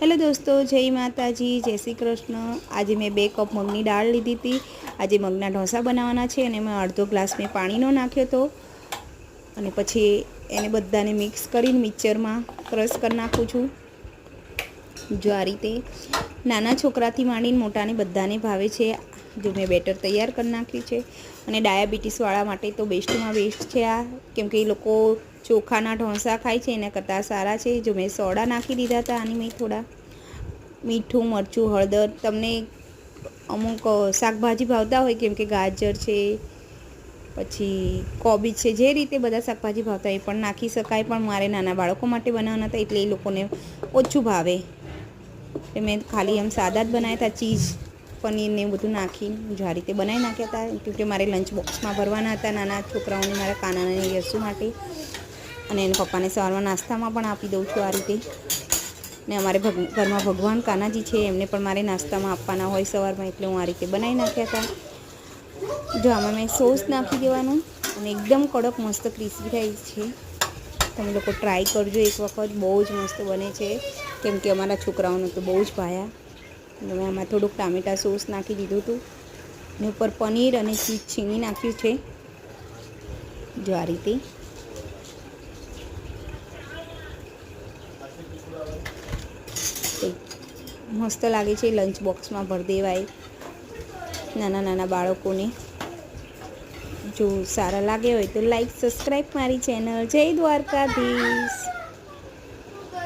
Hello દોસ્તો, જય માતાજી, જય શ્રી કૃષ્ણ। આજે મેં 2 કપ મગની દાળ લીધી હતી। આજે મગના ઢોસા બનાવવાના છે અને મેં અડધો ગ્લાસ મેં પાણીનો નાખ્યો હતો અને પછી એને બધાને મિક્સ કરીને મિક્સરમાં ક્રશ કરી નાખું છું। જો આ રીતે નાના છોકરાથી માંડીને મોટાને બધાને ભાવે છે। જો મેં બેટર તૈયાર કરી નાખ્યું છે અને ડાયાબિટીસવાળા માટે તો બેસ્ટમાં બેસ્ટ છે આ, કેમકે એ લોકો ચોખાના ઢોસા ખાય છે એના કરતાં સારા છે। જો મેં સોડા નાખી દીધા હતા આની મેં થોડા મીઠું, મરચું, હળદર। તમને અમુક શાકભાજી ભાવતા હોય કેમ કે ગાજર છે, પછી કોબીજ છે, જે રીતે બધા શાકભાજી ભાવતા હોય એ પણ નાખી શકાય, પણ મારે નાના બાળકો માટે બનાવવાના હતા એટલે એ લોકોને ઓછું ભાવે એટલે મેં ખાલી એમ સાદા જ બનાવ્યા હતા। ચીઝ, પનીર ને બધું નાખીને જો આ રીતે બનાવી નાખ્યા હતા, કેમકે મારે લંચ બોક્સમાં ભરવાના હતા નાના છોકરાઓને, મારા કાનાને યસુ માટે, અને એના પપ્પાને સવારમાં નાસ્તામાં પણ આપી દઉં છું આ રીતે। ને અમારે ઘરમાં ભગવાન કાનાજી છે, એમને પણ મારે નાસ્તામાં આપવાના હોય સવારમાં, એટલે હું આ રીતે બનાવી નાખ્યા હતા। જો આમાં મેં સોસ નાખી દેવાનું અને એકદમ કડક મસ્ત ક્રિસ્પી થાય છે। તમે લોકો ટ્રાય કરજો એક વખત, બહુ જ મસ્ત બને છે, કેમ કે અમારા છોકરાઓને તો બહુ જ ભાયા। મેં આમાં થોડુંક ટામેટા સોસ નાખી દીધું હતું અને ઉપર પનીર અને ચીઝ છીણી નાખ્યું છે। જો આ રીતે મસ્ત લાગે છે, લંચ બોક્સમાં ભરી દેવાય નાના નાના બાળકોને। જો સારા લાગે હોય તો લાઈક, સબસ્ક્રાઈબ મારી ચેનલ। જય દ્વારકાધીશ।